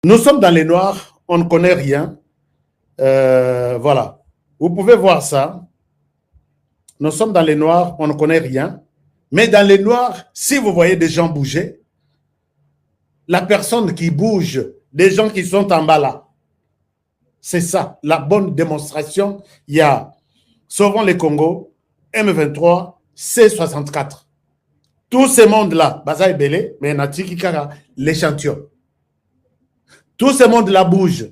Nous sommes dans les noirs, on ne connaît rien. Voilà. Vous pouvez voir ça. Nous sommes dans les noirs, on ne connaît rien. Mais dans les noirs, si vous voyez des gens bouger, la personne qui bouge, des gens qui sont en bas là, c'est ça, la bonne démonstration. Il y a Sauvons les Congo, M23, C64. Tout ce monde-là, Baza Ebele, mais Natiki Kara, l'échantillon. Tout ce monde-là bouge.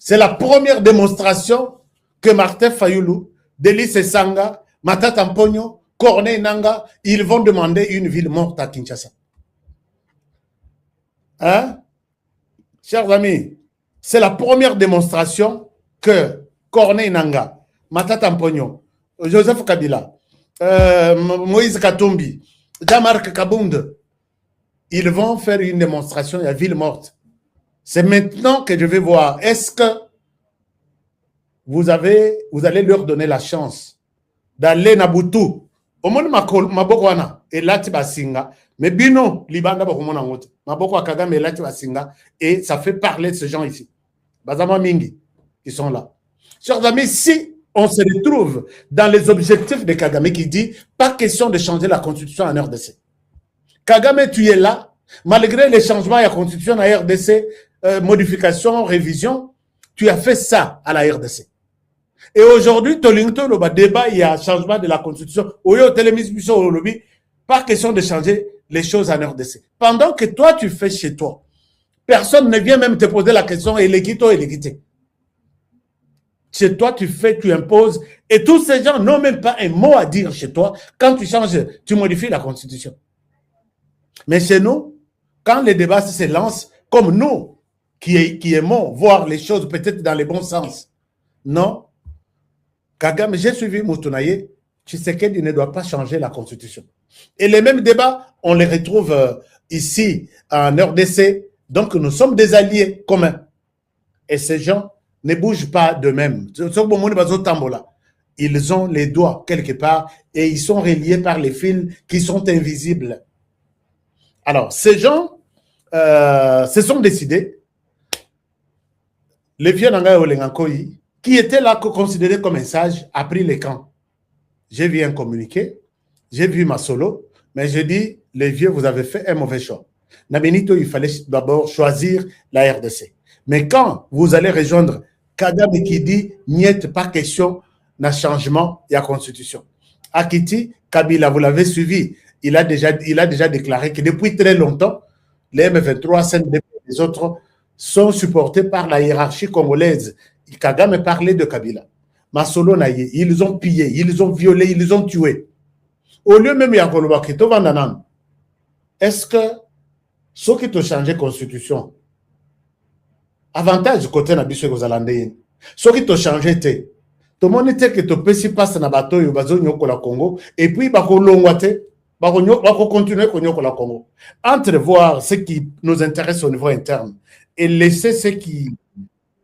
C'est la première démonstration que Martin Fayoulou, Délice Sanga, Matata Mpogno, Corneille Nanga, ils vont demander une ville morte à Kinshasa. Hein? Chers amis, c'est la première démonstration que Corneille Nanga, Matata Mpogno, Joseph Kabila, Moïse Katumbi, Jean-Marc Kabound, ils vont faire une démonstration à ville morte. C'est maintenant que je vais voir, est-ce que vous allez leur donner la chance d'aller Nabutu. Au monde Mabokwana et Lati Basinga, mais Bino, Libanda Bakumona Ngote, Maboko Kagame et Lati Basinga, et ça fait parler de ces gens ici. Bazama Mingi, qui sont là. Chers amis, si on se retrouve dans les objectifs de Kagame qui dit pas question de changer la constitution en RDC. Kagame, tu es là, malgré les changements à la constitution en RDC, modification, révision, tu as fait ça à la RDC. Et aujourd'hui, Tolinto, le débat, il y a changement de la constitution. Pas question de changer les choses en RDC. Pendant que toi, tu fais chez toi, personne ne vient même te poser la question, et l'équité. Chez toi, tu fais, tu imposes, et tous ces gens n'ont même pas un mot à dire chez toi. Quand tu changes, tu modifies la constitution. Mais chez nous, quand les débats se lancent, comme nous, qui aimons voir les choses peut-être dans le bon sens, non. Kagame, j'ai suivi Moutonaye, Tshisekedi ne doit pas changer la constitution. Et les mêmes débats, on les retrouve ici, en RDC, donc nous sommes des alliés communs. Et ces gens ne bougent pas d'eux-mêmes. Ils ont les doigts quelque part et ils sont reliés par les fils qui sont invisibles. Alors, ces gens se sont décidés, les vieux Nanga Olengankoi, qui était là considéré comme un sage, a pris les camps. J'ai vu un communiqué, j'ai vu ma solo, mais je dis, les vieux, vous avez fait un mauvais choix. Nabenito, il fallait d'abord choisir la RDC. Mais quand vous allez rejoindre Kagame qui dit, n'y a pas question d'un changement de la constitution. Akiti, Kabila, vous l'avez suivi, il a déjà déclaré que depuis très longtemps, les M23, CNDP et les autres sont supportés par la hiérarchie congolaise. Kagame parlait de Kabila. Masolo Naye, ils ont pillé, ils ont violé, ils ont tué. Au lieu même de est-ce que ceux qui ont changé la constitution, avantage côté Nabiso Gozalandé, ceux qui ont changé, tout le monde était que tu peux passe dans bateau au Congo, et puis Bakolongwate, continuer à la Congo. Entre voir ce qui nous intéresse au niveau interne et laisser ce qui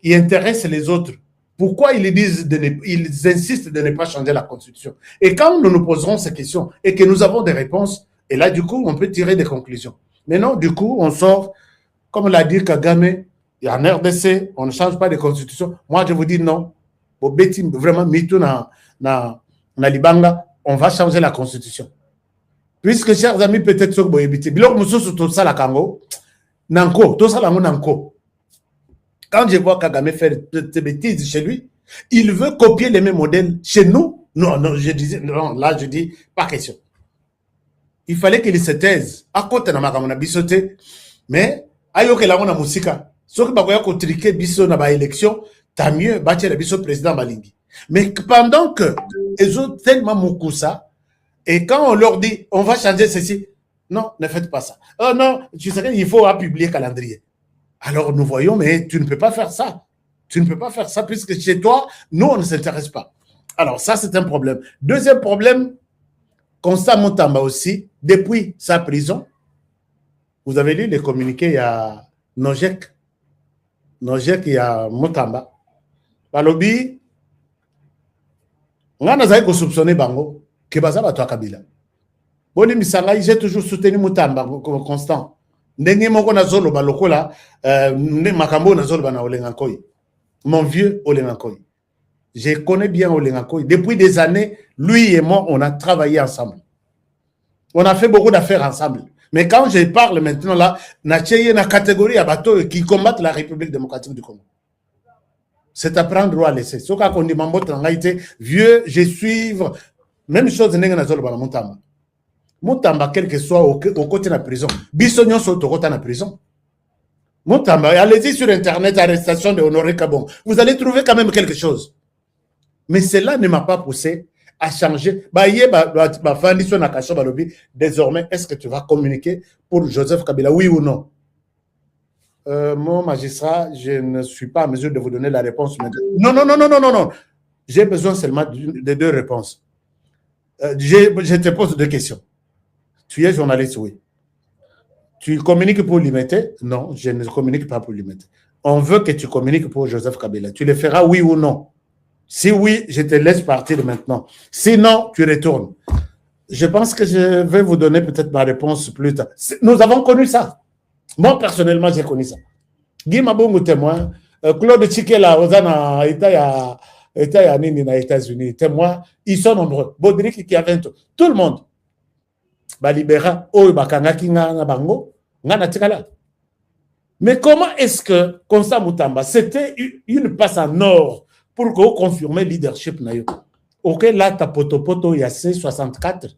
intéresse les autres. Pourquoi ils insistent de ne pas changer la constitution? Et quand nous nous poserons ces questions et que nous avons des réponses, et là, du coup, on peut tirer des conclusions. Mais non, du coup, on sort, comme l'a dit Kagame, il y a un RDC, on ne change pas de constitution. Moi, je vous dis non. Vraiment, na Libanga, on va changer la constitution. Puisque, chers amis, peut-être sur Boyebiti, Bilok Moussou, tout ça, la Kango, Nanko, tout ça, la Nanko. Quand je vois Kagame faire des bêtises chez lui, il veut copier les mêmes modèles chez nous. Non, là, je dis, pas question. Il fallait qu'il se taise. À côté de ma bisoté, mais, ayo que la on a musika. Sauf que bakoya ko triquer biso na ba élection, tant mieux, bâtir le biso président Malingi. Mais pendant que ils ont tellement moukoussa, et quand on leur dit, on va changer ceci, non, ne faites pas ça. Oh non, tu sais qu'il faut publier calendrier. Alors nous voyons, mais tu ne peux pas faire ça. Tu ne peux pas faire ça puisque chez toi, nous, on ne s'intéresse pas. Alors ça, c'est un problème. Deuxième problème, Constant Moutamba aussi, depuis sa prison, vous avez lu les communiqués, il y a Nojek, il y a Moutamba. Balobi, on a soupçonné Bango, que Baza Bato Kabila. Boli Misanga, j'ai toujours soutenu Mutamba constant. Ndenge moko nazolo ba lokola makambo nazolo ba na Olengakoy. Mon vieux Olengakoy. Je connais bien Olengakoy. Depuis des années, lui et moi, on a travaillé ensemble. On a fait beaucoup d'affaires ensemble. Mais quand je parle maintenant là, il y a une catégorie à bateau qui combattent la République démocratique du Congo. C'est à prendre ou à laisser. Ce qu'on dit, Mambo Trangaïté, vieux, je suivre. Même chose, n'est-ce pas Moutamba. Moutamba, quel que soit au côté de la prison. Bissognon sont au côté de la prison. Moutamba, allez-y sur Internet, arrestation de Honoré Kabon. Vous allez trouver quand même quelque chose. Mais cela ne m'a pas poussé à changer. Désormais, est-ce que tu vas communiquer pour Joseph Kabila, oui ou non? Mon magistrat, je ne suis pas en mesure de vous donner la réponse maintenant. Non. J'ai besoin seulement de deux réponses. Je te pose deux questions. Tu es journaliste, oui. Tu communiques pour limiter? Non, je ne communique pas pour limiter. On veut que tu communiques pour Joseph Kabila. Tu le feras, oui ou non? Si oui, je te laisse partir maintenant. Sinon, tu retournes. Je pense que je vais vous donner peut-être ma réponse plus tard. Nous avons connu ça. Moi, personnellement, j'ai connu ça. Guy Mabongo témoin. Claude Chikela, Ozana, État Nini, na États-Unis, témoin. Ils sont nombreux. Baudric qui a 20 ans. Tout le monde. Balibera, Bakanga Kinga Bango, Ngana Tikala. Mais comment est-ce que Konsa Mutamba, c'était une passe en or pour confirmer le leadership na yo? Ok, là, ta poto, il y a C64.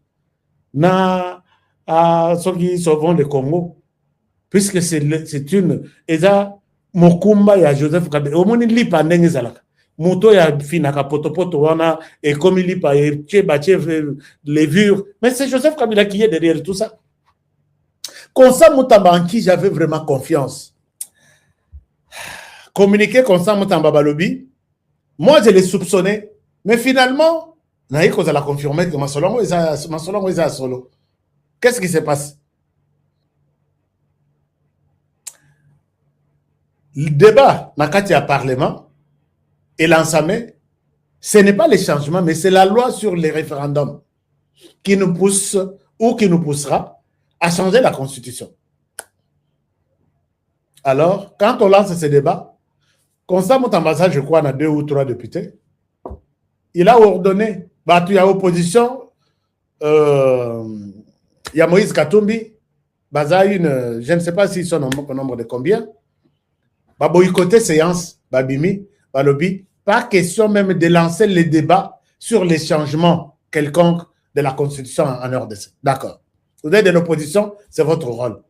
Na, ceux qui sauvent le Congo. Puisque c'est une. Et ça, Mokumba, il y a Joseph Kabila. Au moins, il lit pas Nengezalaka. Moto ya finaka poto wana et comme il lit pas levure. Mais c'est Joseph Kabila qui est derrière tout ça. Comme ça, Moutamba en qui j'avais vraiment confiance. Communiquer comme ça, Moutamba Balobi. Moi, je l'ai soupçonné. Mais finalement, Naïk a confirmé que Masolongo est à solo. Qu'est-ce qui se passe? Le débat dans le Parlement et l'ensemble, ce n'est pas les changements, mais c'est la loi sur les référendums qui nous pousse ou qui nous poussera à changer la Constitution. Alors, quand on lance ce débat, Constant Mutamba, je crois, on a 2 ou 3 députés, il a ordonné, il y a opposition, il y a Moïse Katumbi, je ne sais pas s'ils sont au nombre de combien, boycotter séance, Babimi, Balobi, pas question même de lancer les débats sur les changements quelconques de la Constitution en RDC. D'accord. Vous êtes de l'opposition, c'est votre rôle.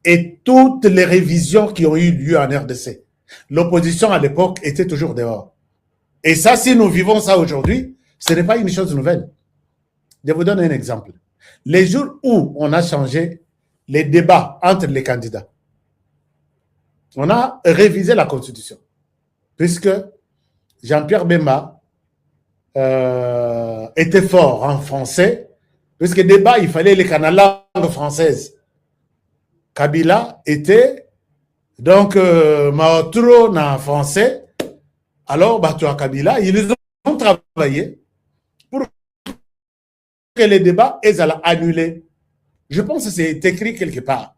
Et toutes les révisions qui ont eu lieu en RDC, l'opposition à l'époque était toujours dehors. Et ça, si nous vivons ça aujourd'hui, ce n'est pas une chose nouvelle. Je vous donne un exemple. Les jours où on a changé les débats entre les candidats, on a révisé la Constitution, puisque Jean-Pierre Bemba était fort en français, puisque le débat, il fallait les canaux langue française. Kabila était donc trop en français. Alors, Batua Kabila, ils ont travaillé pour que les débats aient annulés. Je pense que c'est écrit quelque part.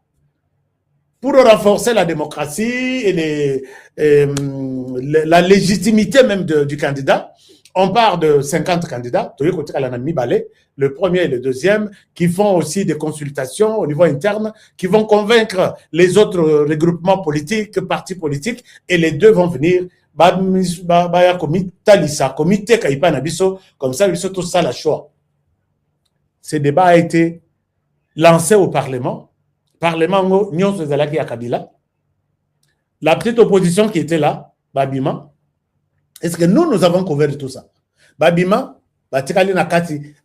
Pour renforcer la démocratie et la légitimité même du candidat, on part de 50 candidats, le premier et le deuxième, qui font aussi des consultations au niveau interne, qui vont convaincre les autres regroupements politiques, partis politiques, et les deux vont venir, comme ça, ils sont tous ça la choix. Ce débat a été lancé au Parlement. Parlement, la petite opposition qui était là, Babima, est-ce que nous avons couvert tout ça? Babima,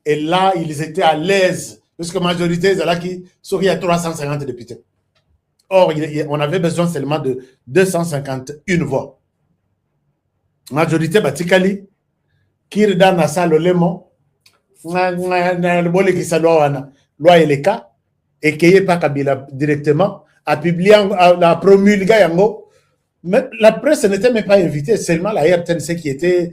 et là, ils étaient à l'aise, puisque la majorité, il y a 350 députés. Or, on avait besoin seulement de 251 voix. Majorité, Batikali, Kirda Nasa Lolemo, loi et les cas, et qu'il n'y ait pas Kabila directement, a publié, a promulgué Yango. Mais la presse n'était même pas invitée, seulement la RTNC qui était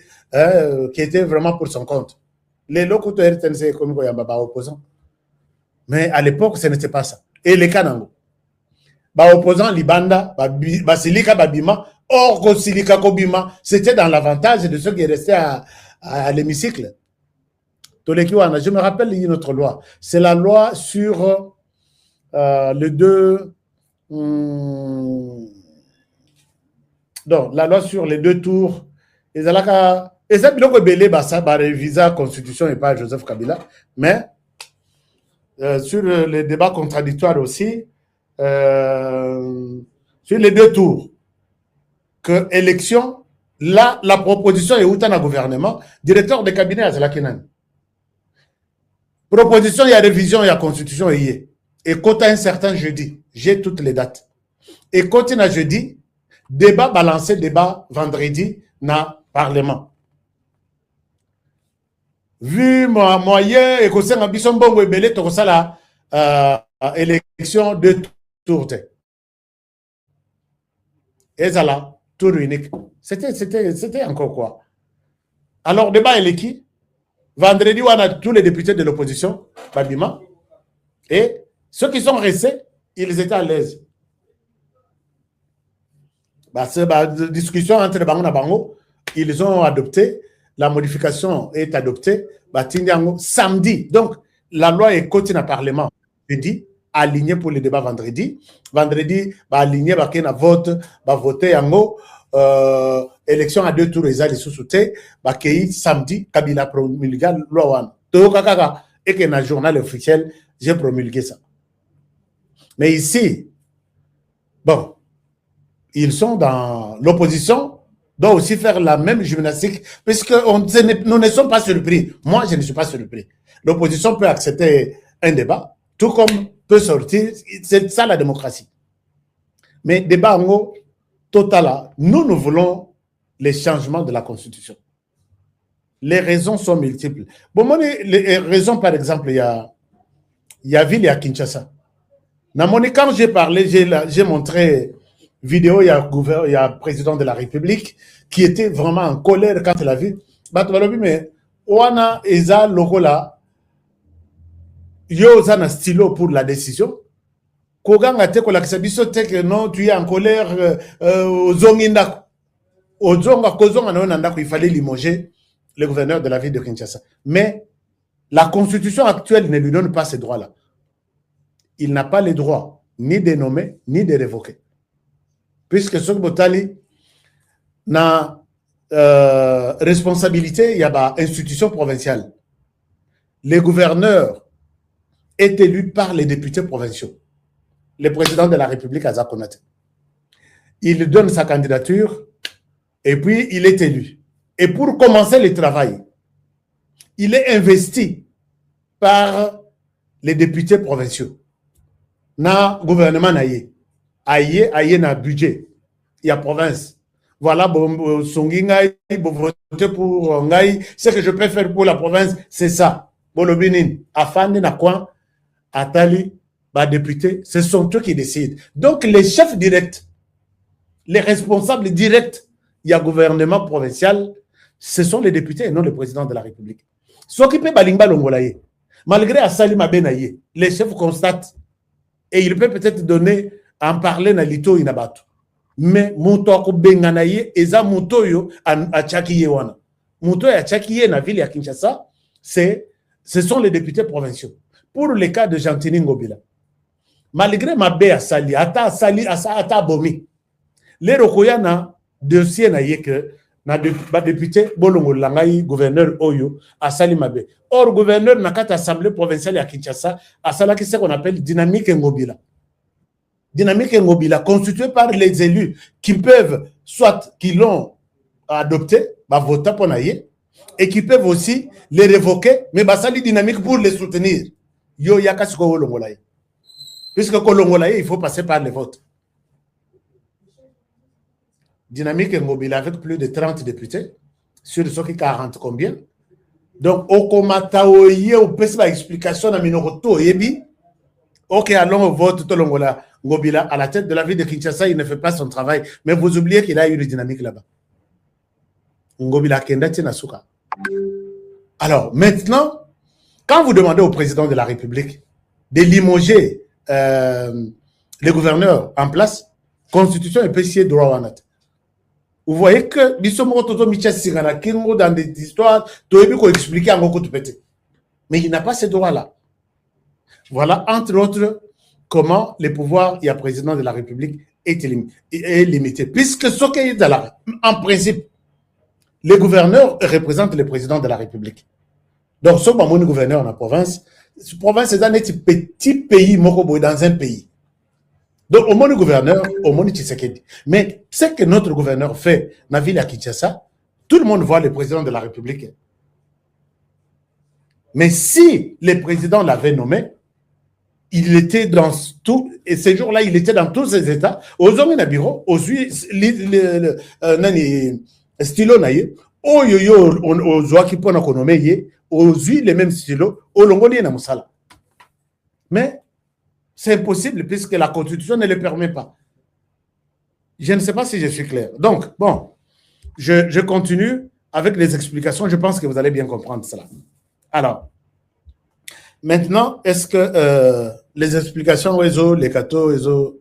vraiment pour son compte. Les locaux de RTNC comme Goyamba opposants. Mais à l'époque, ce n'était pas ça. Et les Kanango. Opposant Libanda, Basilika Babima, or Silika Kobima, c'était dans l'avantage de ceux qui restaient à l'hémicycle. Je me rappelle une autre loi. C'est la loi sur les deux. Donc, la loi sur les deux tours. Et ça, réviser la constitution et pas Joseph Kabila. Mais sur les débats contradictoires aussi, sur les deux tours, que élection, là, la proposition est où dans le gouvernement, directeur de cabinet à Zalakinan. Proposition, il y a révision, il y a constitution, et quand un certain jeudi, j'ai toutes les dates. Et quand il y a jeudi, débat balancé, débat vendredi, dans Parlement. Vu moyen, et que c'est un bisson bon, et belé, tout ça là, élection de tours. Et ça là, tour unique. C'était encore quoi? Alors, débat, il est qui? Vendredi, on a tous les députés de l'opposition, Babima, et ceux qui sont restés, ils étaient à l'aise. C'est une discussion entre les Bango et Bango, ils ont adopté, la modification est adoptée, samedi. Donc, la loi est cotée dans le Parlement. Jeudi, aligné pour le débat vendredi. Vendredi, aligné, vote, voter en haut. Élection à deux tours, les sous-soutés, samedi, Kabila promulgué loi. Et que dans le journal officiel, j'ai promulgué ça. Mais ici, bon, ils sont dans l'opposition, doivent aussi faire la même gymnastique, puisque nous ne sommes pas surpris. Moi, je ne suis pas surpris. L'opposition peut accepter un débat, tout comme peut sortir, c'est ça la démocratie. Mais débat en haut, total, nous voulons les changements de la Constitution. Les raisons sont multiples. Bon, les raisons, par exemple, il y a ville à Kinshasa. Quand j'ai parlé, j'ai montré vidéo, il y a le président de la République qui était vraiment en colère quand il a vu. Mais on a Eza Lokola, yo un stylo pour la décision. Koganga te kola kisabiso te que non, tu es en colère, Zonginda. Il fallait limoger le gouverneur de la ville de Kinshasa. Mais la constitution actuelle ne lui donne pas ces droits-là. Il n'a pas les droits ni de nommer, ni de révoquer. Puisque ce Botali n'a responsabilité, il y a une institution provinciale. Les gouverneurs est élu par les députés provinciaux. Le président de la République, Aza Konate. Il donne sa candidature et puis il est élu. Et pour commencer le travail, il est investi par les députés provinciaux. Na gouvernement naïe. Aïe na budget. Il y a province. Voilà, songi ngai, voter pour ngai. Ce que je peux faire pour la province, c'est ça. Bolobinin, afande na quoi, atali, député, ce sont eux qui décident. Donc les chefs directs, les responsables directs, il y a gouvernement provincial, ce sont les députés et non le président de la République. S'occuper balingba longolaye. Malgré Assali Mabenaye, les chefs constatent et il peut peut-être donner, en parler dans l'ito inabatu. Mais muto ko benganaye eza muto yo a chakiye wana. Muto ya chakiye na ville ya Kinshasa, ce sont les députés provinciaux. Pour le cas de Gentini Ngobila, malgré Mabé Assali, ata bomi, les rokoya na dossier na yeke na député bolongo langai gouverneur Oyo Assali Mabé. Or gouverneur na kata assemblée provinciale à Kinshasa, asala qui ce qu'on appelle dynamique Ngobila. Dynamique Ngobila constituée par les élus qui peuvent soit qui l'ont adopté, voter pour naïe, et qui peuvent aussi les révoquer, mais basali dynamique pour les soutenir. Yo yakasiko olongolaye. Puisque kolongolaye, il faut passer par les votes. Dynamique Ngobila avec plus de 30 députés, sur ceux qui 40 combien. Donc, au komata oye, au pesa explication na minoroto yebi. Ok, allons au vote, Tolongola Ngobila, à la tête de la ville de Kinshasa, il ne fait pas son travail. Mais vous oubliez qu'il a eu une dynamique là-bas. Ngobila Kendati Nasuka. Alors, maintenant, quand vous demandez au président de la République, de limoger les gouverneurs en place, constitution et PCA droit en net. Vous voyez que dans des histoires, tu peux expliquer en gros pété. Mais il n'a pas ce droit-là. Voilà, entre autres, comment les pouvoirs, il y a président de la République est limité. Puisque ce qui est en principe, les gouverneurs représentent le président de la République. Donc, ce moment le gouverneur dans la province est un petit pays, dans un pays. Donc, au moins le gouverneur, au moins Tshisekedi. Mais ce que notre gouverneur fait dans la ville à Kinshasa, tout le monde voit le président de la République. Mais si le président l'avait nommé, il était dans tout, et ces jours-là, il était dans tous ces états, aux hommes et bureau, aux stylo naïe, aux yo, aux oies qui peuvent nous nommer, aux les mêmes stylos, aux longoliens na musala. Mais c'est impossible puisque la Constitution ne le permet pas. Je ne sais pas si je suis clair. Donc, bon, je continue avec les explications. Je pense que vous allez bien comprendre cela. Alors, maintenant, est-ce que les explications, les cadeaux,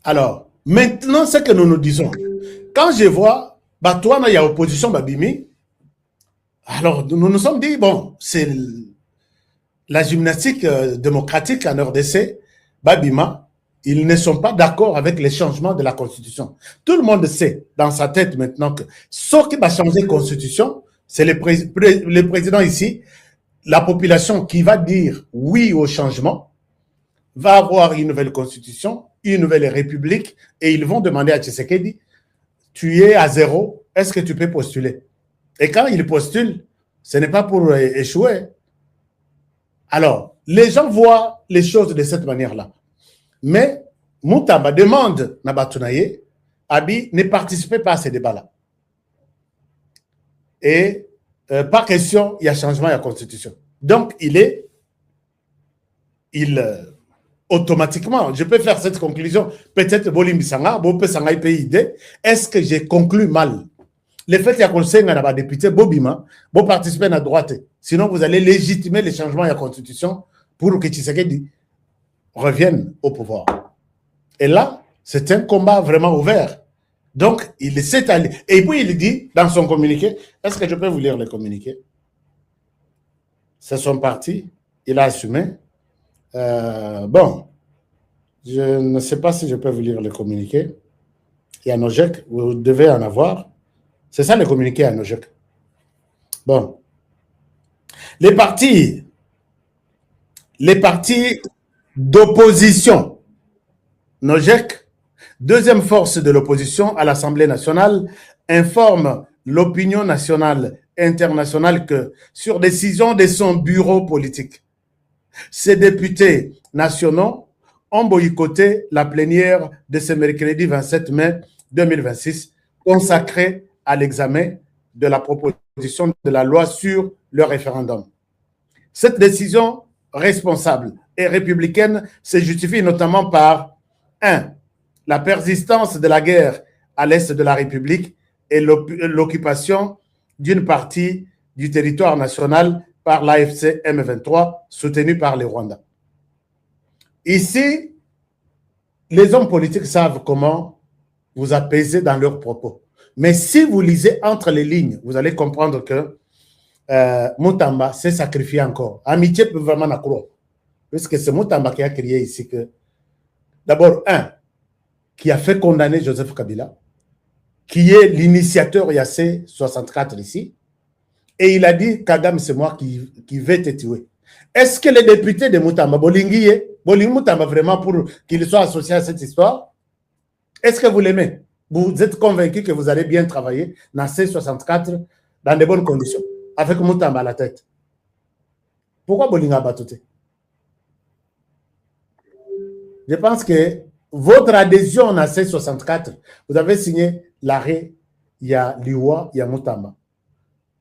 alors, maintenant, ce que nous nous disons, quand je vois, bah, toi, il y a opposition, Babimi, alors nous nous sommes dit, bon, c'est la gymnastique démocratique en RDC, Babima, ils ne sont pas d'accord avec les changements de la Constitution. Tout le monde sait dans sa tête maintenant que ce qui va changer la Constitution, c'est le président ici, la population qui va dire oui au changement, va avoir une nouvelle Constitution, une nouvelle République, et ils vont demander à Tshisekedi, tu es à zéro, est-ce que tu peux postuler? Et quand il postule, ce n'est pas pour échouer. Alors, les gens voient les choses de cette manière-là. Mais Moutamba demande Nabatounaye, Abi, ne participez pas à ces débats-là. Et pas question, il y a changement à la Constitution. Donc, automatiquement, je peux faire cette conclusion, peut-être Bolim Sanga, est-ce que j'ai conclu mal? Le fait qu'il y a conseil à député Bobima, vous participez à la droite. Sinon, vous allez légitimer les changements à la Constitution pour que Tshisekedi revienne au pouvoir. Et là, c'est un combat vraiment ouvert. Donc, il s'est allé. Et puis, il dit dans son communiqué, est-ce que je peux vous lire le communiqué? C'est son parti, il a assumé. Bon, je ne sais pas si je peux vous lire le communiqué. Il y a un OJEC, vous devez en avoir. C'est ça le communiqué à Nojek. Bon. Les partis d'opposition, Nojek, deuxième force de l'opposition à l'Assemblée nationale, informe l'opinion nationale et internationale que, sur décision de son bureau politique, ces députés nationaux ont boycotté la plénière de ce mercredi 27 mai 2026 consacrée à l'examen de la proposition de la loi sur le référendum. Cette décision responsable et républicaine se justifie notamment par 1. La persistance de la guerre à l'est de la République et l'occupation d'une partie du territoire national par l'AFC M23 soutenu par les Rwandais. Ici, les hommes politiques savent comment vous apaiser dans leurs propos. Mais si vous lisez entre les lignes, vous allez comprendre que Moutamba s'est sacrifié encore. Amitié peut vraiment la croire. Puisque c'est Moutamba qui a crié ici que, d'abord, qui a fait condamner Joseph Kabila, qui est l'initiateur Yassé 64 ici, et il a dit, Kagame, c'est moi qui vais te tuer. Est-ce que les députés de Moutamba, Bolingi Moutamba vraiment pour qu'il soit associé à cette histoire? Est-ce que vous l'aimez? Vous êtes convaincu que vous allez bien travailler dans C64 dans de bonnes conditions, avec Moutamba à la tête? Pourquoi Bolinga Batouté? Je pense que votre adhésion à C64, vous avez signé l'arrêt, il y a Liwa, il y a Moutamba.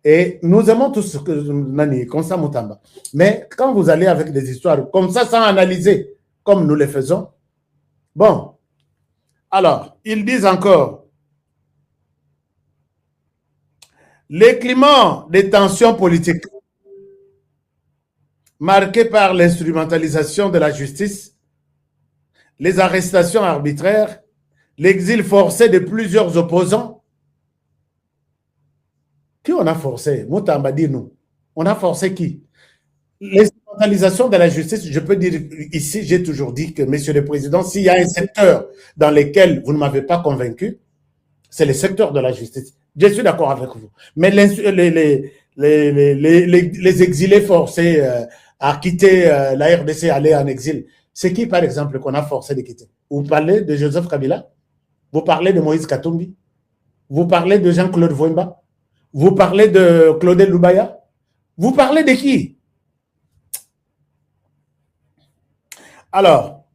Et nous aimons tous ce que Nani, comme ça Moutamba. Mais quand vous allez avec des histoires comme ça, sans analyser, comme nous le faisons, bon, alors, ils disent encore, Les climats de tensions politiques marqués par l'instrumentalisation de la justice, les arrestations arbitraires, l'exil forcé de plusieurs opposants. Qui on a forcé? Moutamba dit nous. On a forcé qui? L'instrumentalisation de la justice, je peux dire ici, j'ai toujours dit que, Monsieur le Président, s'il y a un secteur dans lequel vous ne m'avez pas convaincu, c'est le secteur de la justice. Je suis d'accord avec vous. Mais les exilés forcés à quitter la RDC, aller en exil, c'est qui, par exemple, qu'on a forcé de quitter? Vous parlez de Joseph Kabila? Vous parlez de Moïse Katumbi? Vous parlez de Jean-Claude Voimba? Vous parlez de Claudel Lubaya? Vous parlez de qui? Alors,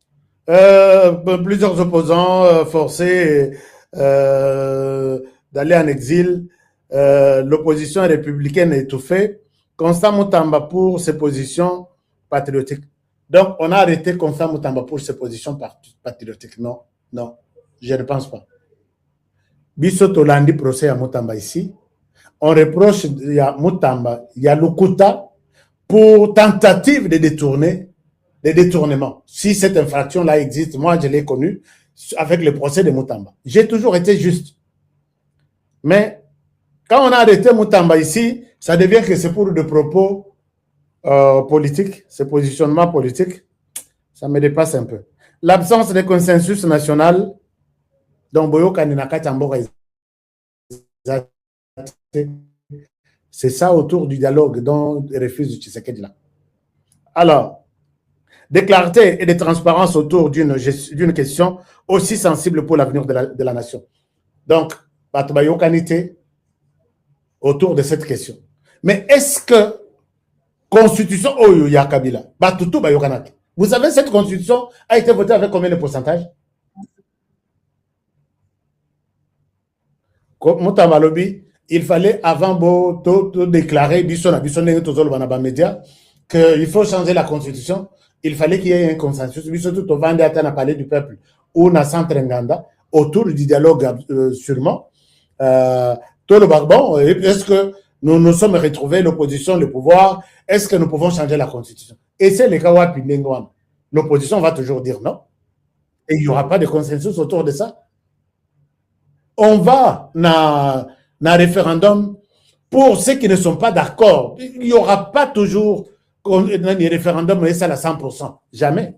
plusieurs opposants forcés d'aller en exil, l'opposition républicaine étouffée, Constant Moutamba pour ses positions patriotiques. Donc, on a arrêté Constant Moutamba pour ses positions patriotiques. Non, non, je ne pense pas. Bissot Landi procès à Moutamba ici. On reproche à Moutamba, il y a Lukuta pour tentative de détourner, des détournements. Si cette infraction-là existe, moi je l'ai connue avec le procès de Moutamba. J'ai toujours été juste. Mais quand on a arrêté Moutamba ici, ça devient que c'est pour des propos politiques, ces positionnements politiques. Ça me dépasse un peu. L'absence de consensus national dont Boyo Kaninaka Tambora, c'est ça autour du dialogue dont refuse Tshisekedi là. Alors, de clarté et de transparence autour d'une question aussi sensible pour l'avenir de la nation. Donc, Batubayo Kanité autour de cette question. Mais est-ce que Constitution Oyo Yakabila, Batutu Bayokanate, vous savez, cette Constitution a été votée avec combien de pourcentage? Moutambalobi, il fallait avant de déclarer qu'il faut changer la Constitution. Il fallait qu'il y ait un consensus. Tout a parlé du peuple ou na centre Nganda autour du dialogue sûrement. Tout le Barbon, est-ce que nous nous sommes retrouvés, l'opposition, le pouvoir, est-ce que nous pouvons changer la Constitution? Et c'est le cas où l'opposition va toujours dire non. Et il n'y aura pas de consensus autour de ça. On va dans un référendum pour ceux qui ne sont pas d'accord. Il n'y aura pas toujours un référendum et ça à 100%. Jamais.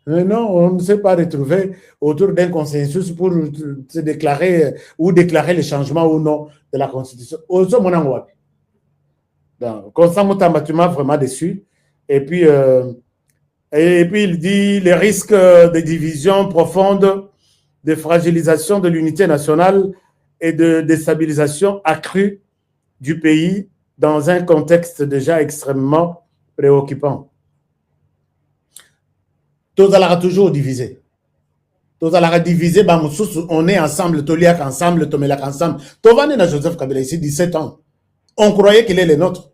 Mais non, on ne s'est pas retrouvé autour d'un consensus pour se déclarer ou déclarer le changement ou non de la Constitution. Donc, Constant Moutamba, tu m'as vraiment déçu. Et puis, il dit les risques de division profonde, de fragilisation de l'unité nationale et de déstabilisation accrue du pays dans un contexte déjà extrêmement préoccupant. Tous allons toujours diviser. Tous allons diviser, on est ensemble, Toliak ensemble, Tomelak ensemble. Tovane na Joseph Kabila ici, 17 ans. On croyait qu'il est le nôtre.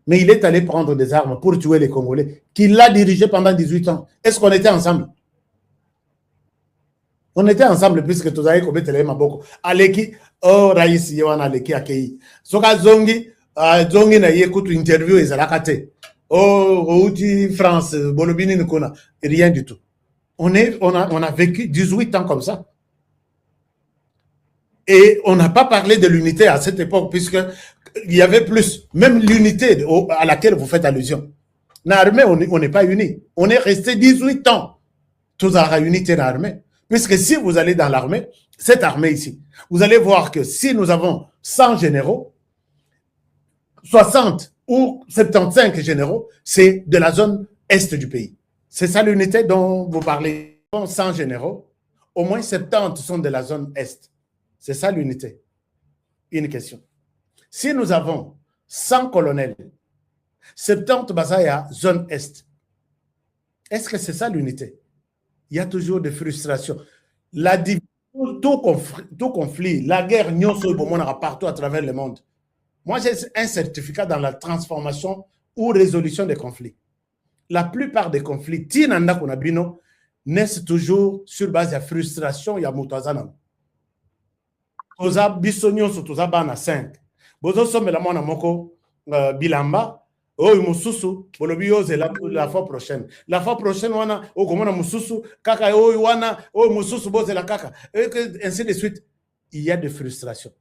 Mais il est allé prendre des armes pour tuer les Congolais, qu'il l'a dirigé pendant 18 ans. Est-ce qu'on était ensemble? On était ensemble puisque tous allons commettre les maboko. Aleki, oh, Raïs, Yohan Aleki Akei. Soka Zongi, Zongi na yécoute interview et Zalakate. Oh, Routi, France, Bolobini Nkona. Rien du tout. On a vécu 18 ans comme ça. Et on n'a pas parlé de l'unité à cette époque, puisqu'il y avait plus. Même l'unité à laquelle vous faites allusion. L'armée, on n'est pas unis. On est resté 18 ans. Tous à la unité dans l'armée. Puisque si vous allez dans l'armée, cette armée ici, vous allez voir que si nous avons 100 généraux, 60 ou 75 généraux, c'est de la zone est du pays. C'est ça l'unité dont vous parlez. 100 généraux, au moins 70 sont de la zone est. C'est ça l'unité. Une question. Si nous avons 100 colonels, 70 basaya zone est, est-ce que c'est ça l'unité? Il y a toujours des frustrations. Tout conflit, la guerre, partout à travers le monde. Moi, j'ai un certificat dans la transformation ou résolution des conflits. La plupart des conflits, naissent toujours sur base de frustration et de moutazana. toza biso nyonso toza bana 5 bozosomela mwana moko bilamba oyo mosusu bolobi yo la fois prochaine wana okomona mosusu kaka oyo wana oyo mosusu bozela kaka ainsi de suite. Il y a des frustrations.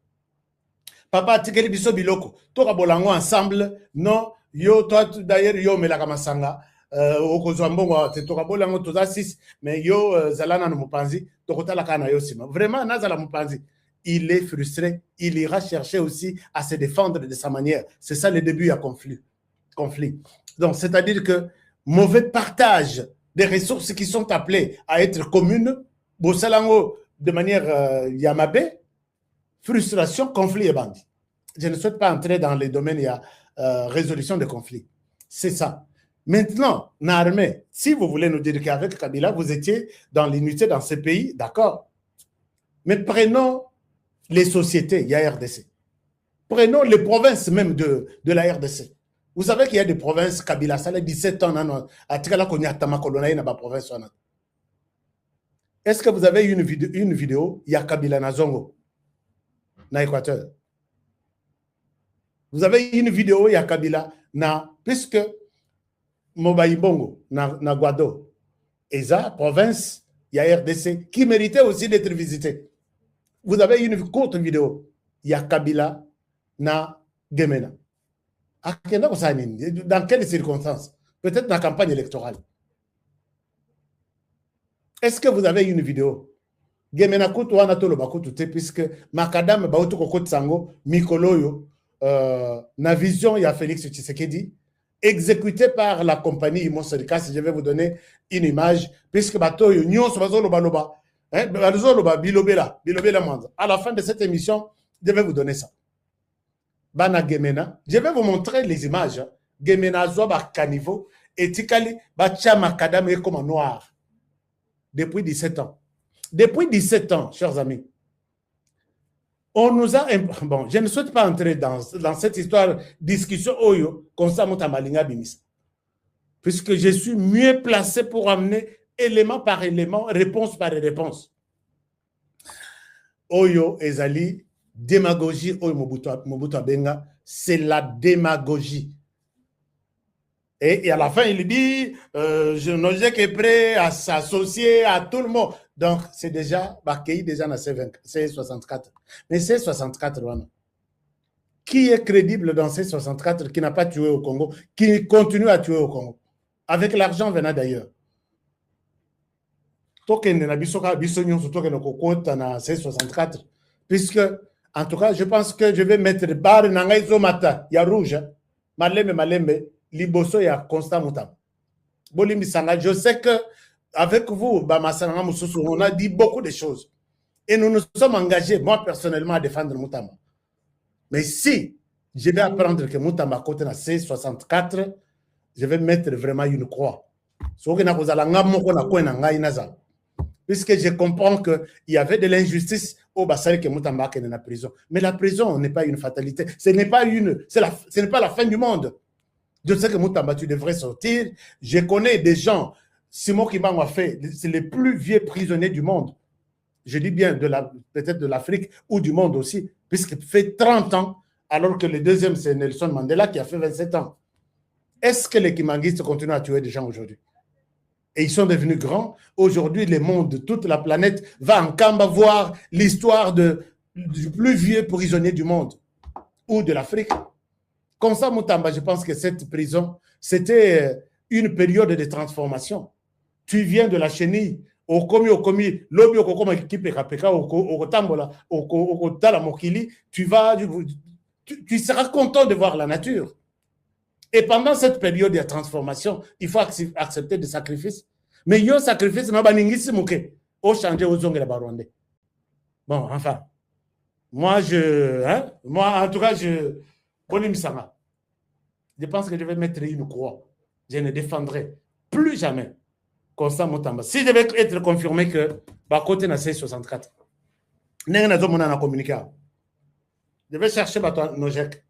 Papa atikeli biso biloko toka bolango ensemble non yo toi d'ailleurs yo melaka masanga okozwa mbongo te toka bolango toza 6 mais yo zalana no mopanzi tokotala kana yo sima vraiment nazala mopanzi. Il est frustré, il ira chercher aussi à se défendre de sa manière. C'est ça le début à conflit. Donc, c'est-à-dire que mauvais partage des ressources qui sont appelées à être communes, Bossalango de manière yamabe, frustration, conflit et bandit. Je ne souhaite pas entrer dans les domaines, il y a résolution des conflits. C'est ça. Maintenant, l'armée, si vous voulez nous dire qu'avec Kabila, vous étiez dans l'unité dans ce pays, d'accord. Mais prenons les sociétés, il y a RDC. Prenons les provinces même de la RDC. Vous savez qu'il y a des provinces, Kabila, ça a 17 ans, est-ce que vous avez une vidéo, il y a Kabila Nazongo, na Équateur. Vous avez une vidéo, il y a Kabila, puisque Mobaïbongo, na Guado, et ça, province, il y a RDC, qui méritait aussi d'être visité. Vous avez une courte vidéo. Il y a Kabila na Gemena. Dans quelles circonstances? Peut-être dans la campagne électorale. Est-ce que vous avez une vidéo? Gemena kutu wana tolo bakutu te puisque Makadam Baoto Kokot Sango Mikoloyo na vision il y a Félix Tshisekedi exécuté par la compagnie Imon Serikas. Je vais vous donner une image puisque Batoyo Nyon Sobazolo Baloba. À la fin de cette émission, je vais vous donner ça. Bana Gemena, je vais vous montrer les images. Gemena Zoba Caniveau et Tikali Bacha Makadam est comme noir. Depuis 17 ans. Depuis 17 ans, chers amis. On nous a... Bon, je ne souhaite pas entrer dans cette histoire, discussion Oyo, comme ça, Moutamalinga Bimis. Puisque je suis mieux placé pour amener élément par élément, réponse par réponse. Oyo ezali, démagogie, Oyo Mobutu Abenga, c'est la démagogie. Et à la fin, il dit, je n'osais que prêt à s'associer à tout le monde. Donc, c'est déjà, Bakei déjà dans C64. Mais C64, qui est crédible dans C64 qui n'a pas tué au Congo, qui continue à tuer au Congo, avec l'argent venant d'ailleurs? Puisque, en tout cas, je pense que je vais mettre barre Nangaïzo Mata, il y a rouge, Malembe, Liboso, il y a Constant Moutam. Je sais que avec vous, on a dit beaucoup de choses. Et nous nous sommes engagés, moi personnellement, à défendre Moutama. Mais si je vais apprendre que Moutama côté na C64, je vais mettre vraiment une croix. Puisque je comprends qu'il y avait de l'injustice au Bassari que Moutamba est dans la prison. Mais la prison n'est pas une fatalité. Ce n'est pas la fin du monde. Je sais que Moutamba, tu devrais sortir. Je connais des gens, Simon Kimbango a fait, c'est les plus vieux prisonniers du monde. Je dis bien peut-être de l'Afrique ou du monde aussi, puisqu'il fait 30 ans, alors que le deuxième, c'est Nelson Mandela qui a fait 27 ans. Est-ce que les Kimanguistes continuent à tuer des gens aujourd'hui? Et ils sont devenus grands. Aujourd'hui, le monde, toute la planète va en Kamba voir l'histoire du plus vieux prisonnier du monde ou de l'Afrique. Comme ça, Moutamba, je pense que cette prison, c'était une période de transformation. Tu viens de la chenille, au komi, lobi au komi kipe kapeka, au tambola, au tala mokili, tu seras content de voir la nature. Et pendant cette période de transformation, il faut accepter des sacrifices. Mais il y a un sacrifice, au changer aux ongles barondais. Bon, enfin, moi, en tout cas, je pense que je vais mettre une croix. Je ne défendrai plus jamais Constant Mutamba. Si je vais être confirmé que côté na C64, je vais chercher Nojek.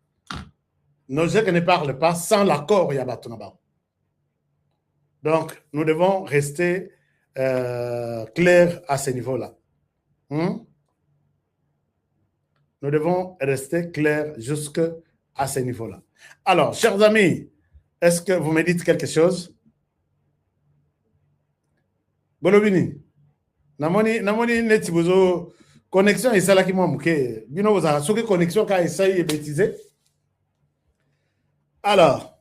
Nojek ne parle pas sans l'accord Yabatonaba. Donc, nous devons rester clairs à ce niveau-là. Nous devons rester clairs jusqu'à ce niveau-là. Alors, chers amis, est-ce que vous me dites quelque chose? Bolobini, namoni neti bozo connexion esalaki mwa moke bino bozala soki connexion ka esali ebétise. Alors,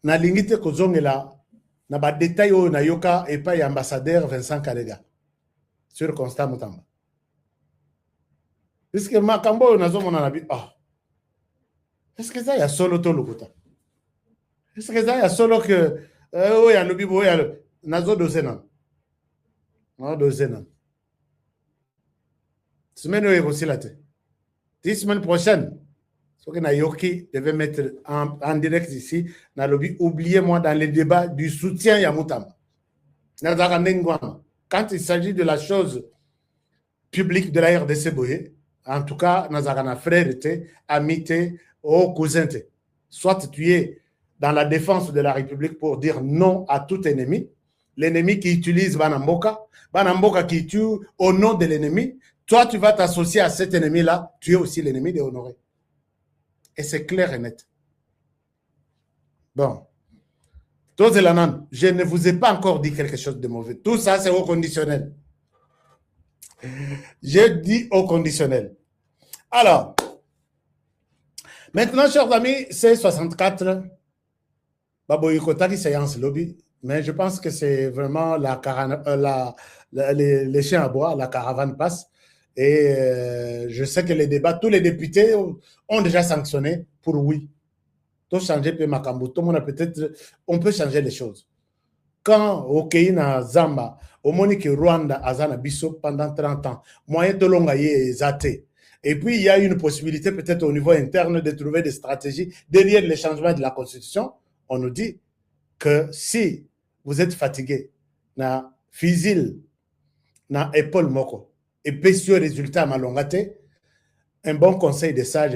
nalingi te kozongela na badetail oyo nayoka epai ya ambassadeur Vincent Karega sur Constant Mutamba. Puisque makambo oyo nazomona na bi est-ce que ça ya solo to lokuta? Est-ce que ça ya solo que oyo alobi boyo nazo dose na? Na dose na. Semaine oyo ekosila te. 10 semaines prochaine. Ce que Nayoki devait mettre en direct ici, Nalobi, oubliez-moi dans les débats du soutien Yamutama. Quand il s'agit de la chose publique de la RDC Boye, en tout cas, Nazarana frère était, amité, ou cousin. Soit tu es dans la défense de la République pour dire non à tout ennemi, l'ennemi qui utilise Banamboka qui tue au nom de l'ennemi, toi tu vas t'associer à cet ennemi-là, tu es aussi l'ennemi de Honoré. Et c'est clair et net. Bon. Je ne vous ai pas encore dit quelque chose de mauvais. Tout ça, c'est au conditionnel. J'ai dit au conditionnel. Alors, maintenant, chers amis, c'est 64. Baboyikotaki séance lobby. Mais je pense que c'est vraiment les chiens à bois, la caravane passe. Et je sais que les débats, tous les députés ont déjà sanctionné pour oui. Tout changer peut-être, on peut changer les choses. Quand au Kenya Zamba, au Monique Rwanda, Azana Bisso pendant 30 ans, moyen de longayer zaté. Et puis il y a une possibilité peut-être au niveau interne de trouver des stratégies derrière les changements de la Constitution. On nous dit que si vous êtes fatigué, na physil, na épaule moko, et pécieux résultat malongate, un bon conseil de sage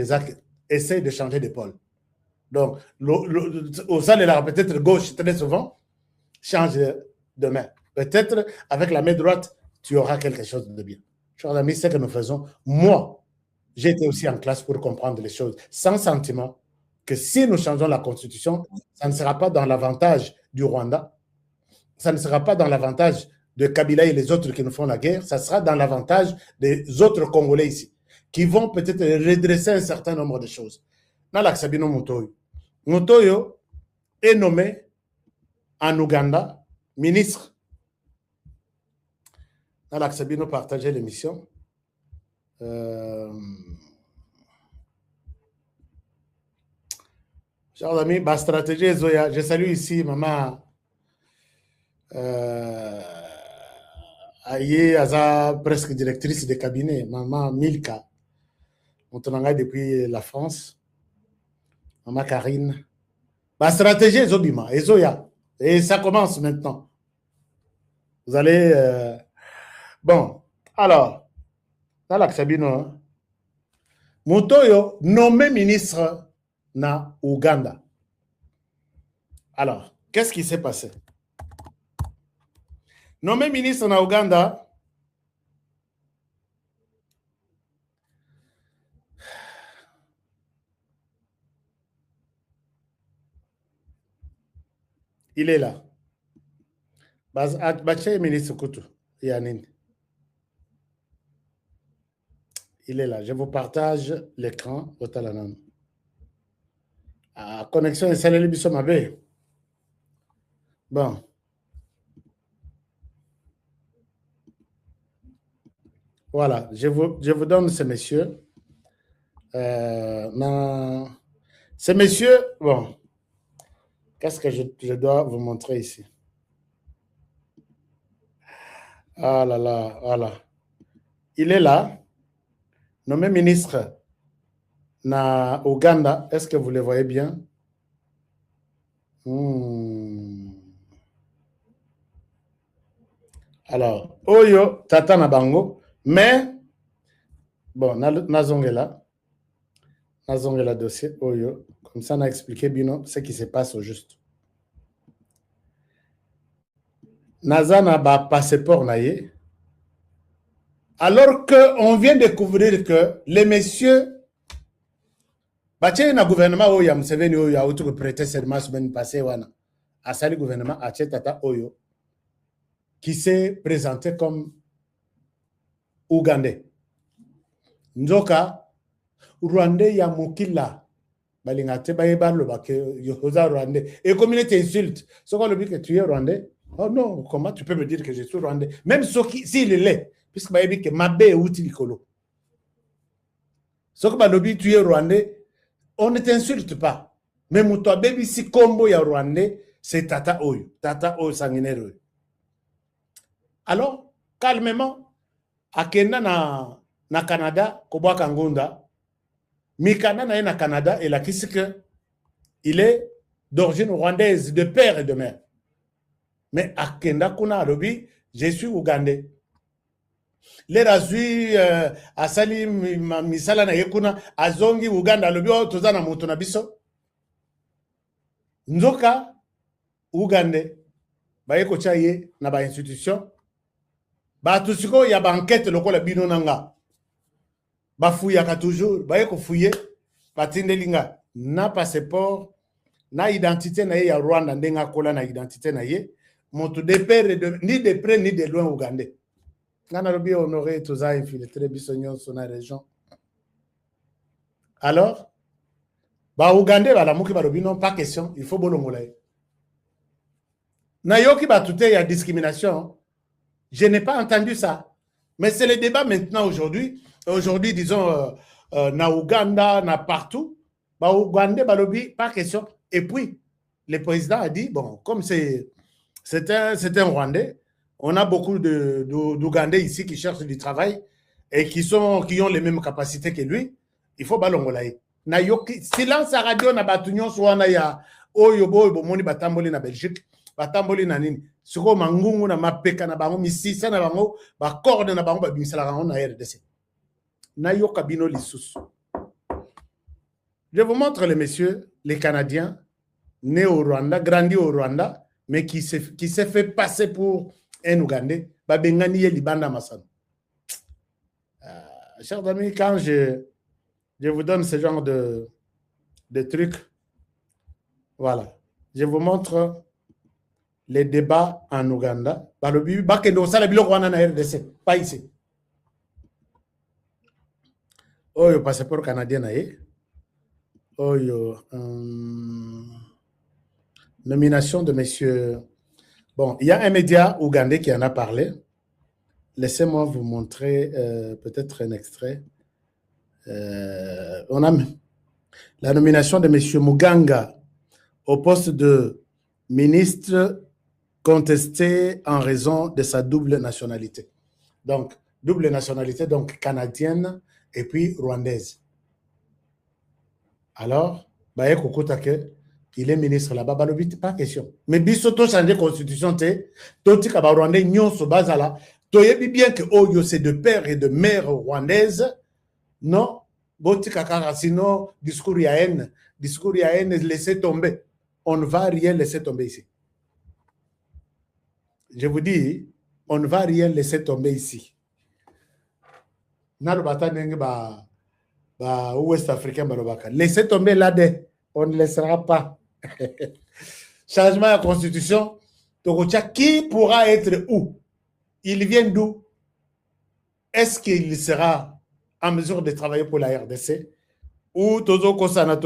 essaye de changer d'épaule. Donc, au sein de la peut-être gauche, très souvent, change de main. Peut-être avec la main droite, tu auras quelque chose de bien. Chers amis, c'est ce que nous faisons. Moi, j'ai été aussi en classe pour comprendre les choses, sans sentiment que si nous changeons la Constitution, ça ne sera pas dans l'avantage du Rwanda, ça ne sera pas dans l'avantage de Kabila et les autres qui nous font la guerre, ça sera dans l'avantage des autres Congolais ici, qui vont peut-être redresser un certain nombre de choses. Nalak Sabino Mutoyo. Mutoyo est nommé en Ouganda ministre. Nalak Sabino partageait l'émission. Chers amis, ma stratégie Zoya, je salue ici maman Aye Aza, presque directrice de cabinet, maman Milka, on te depuis la France, maman Karine. Ma stratégie est Zobima, et Zoya, et ça commence maintenant. Vous allez... Bon, alors, dans la Sabino, Mutoyo, nommé ministre na Ouganda. Alors, qu'est-ce qui s'est passé? Nommé ministre na Ouganda, il est là. Baché ministre Koutou, Yanine. Il est là. Je vous partage l'écran au Talanan. Connexion est celle de Bon. Voilà. Je vous donne ce monsieur. Ce monsieur, bon. Qu'est-ce que je dois vous montrer ici? Ah là là, voilà. Il est là. Nommé ministre na Ouganda, est-ce que vous le voyez bien? Alors, Oyo, Tata Nabango, mais, bon, Nazongela dossier, Oyo, comme ça, on a expliqué bien ce qui se passe au juste. Nazana ba passeport naye, Alors qu'on vient de découvrir que les messieurs, le gouvernement Oya Museveni Oyo a autre prêté serment semaine passée, à sali gouvernement à Tata Oyo, qui s'est présenté comme Ougandais. Nzoka, Rwandais ya mukila, balingate baebalo bake yoza Rwandais. Et comme il t'insulte, ce qu'on le dit que tu es Rwandais, oh non, comment tu peux me dire que je suis Rwandais? Même s'il l'est, puisque baebi que mabe outi likolo. Ce que balobi tu es Rwandais, on ne t'insulte pas. Mais toi baby si combo ya Rwandais, c'est Tata Oyo, Tata Oyo sanguinaire. Alors, calmement, akenda na Canada, Koboa Kangunda, Mikana na Canada, et la que il est d'origine rwandaise, de père et de mère. Mais akenda kuna alobi, je suis ougandais. Les razui asali misala na yekuna azongi Uganda alobi o tozana moto na biso. Nzoka ougandais bayeko chaye na ba institution. Ba tusiko ya ba enquête lokola bino nanga. Ba fouillaka toujours, bayeko fouiller batindelinga na passeport na identité na ye ya Rwanda ndenga kola na identité na ye moto de père ni de près ni de loin ougandais. Ngana lobi honoré toza infiltré bisonyon sur la région. Alors ba ougandais bala muki ba lobi non pas question, il faut bolongola. Na yoki ba tuté ya discrimination. Je n'ai pas entendu ça. Mais c'est le débat maintenant aujourd'hui. Aujourd'hui, disons, na Ouganda, na partout. Bah, Ouganda, balobi, pas question. Et puis, le président a dit, bon, comme c'est un Rwandais, on a beaucoup d'Ougandais ici qui cherchent du travail et qui ont les mêmes capacités que lui. Il faut balongolaye. Na yoki, silence à radio na batunyon soana ya oyobo moni batamboli na Belgique, batamboli na nini. Siko mangungu na mapeka na bango misisa na bango ba corde na bango ba bimisala bango na RDC. Na yoka bino lisusu. Je vous montre les messieurs, les Canadiens nés au Rwanda, grandis au Rwanda, mais qui s'est fait passer pour un Ougandais, ba bengani ye libanda masano. Chers amis, quand je vous donne ce genre de trucs, voilà. Je vous montre les débats en Ouganda. Pas ici. Oh, le passeport canadien. Oh, nomination de monsieur. Bon, il y a un média ougandais qui en a parlé. Laissez-moi vous montrer peut-être un extrait. On a la nomination de monsieur Muganga au poste de ministre contesté en raison de sa double nationalité. Donc, double nationalité, donc canadienne et puis rwandaise. Alors, il est ministre là-bas, pas question. Mais bisoto changer la constitution, toti kaba rwandais nyonso bazala, toyebi bien que Oyo c'est de père et de mère rwandaise, non, boti kakara, sinon discours ya haine, laissez tomber. On ne va rien laisser tomber ici. Je vous dis, on ne va rien laisser tomber ici. Ouest africain, laissez tomber là-dedans. On ne laissera pas. Changement de la constitution. Qui pourra être où? Il vient d'où? Est-ce qu'il sera en mesure de travailler pour la RDC? Ou Tozo Kosana,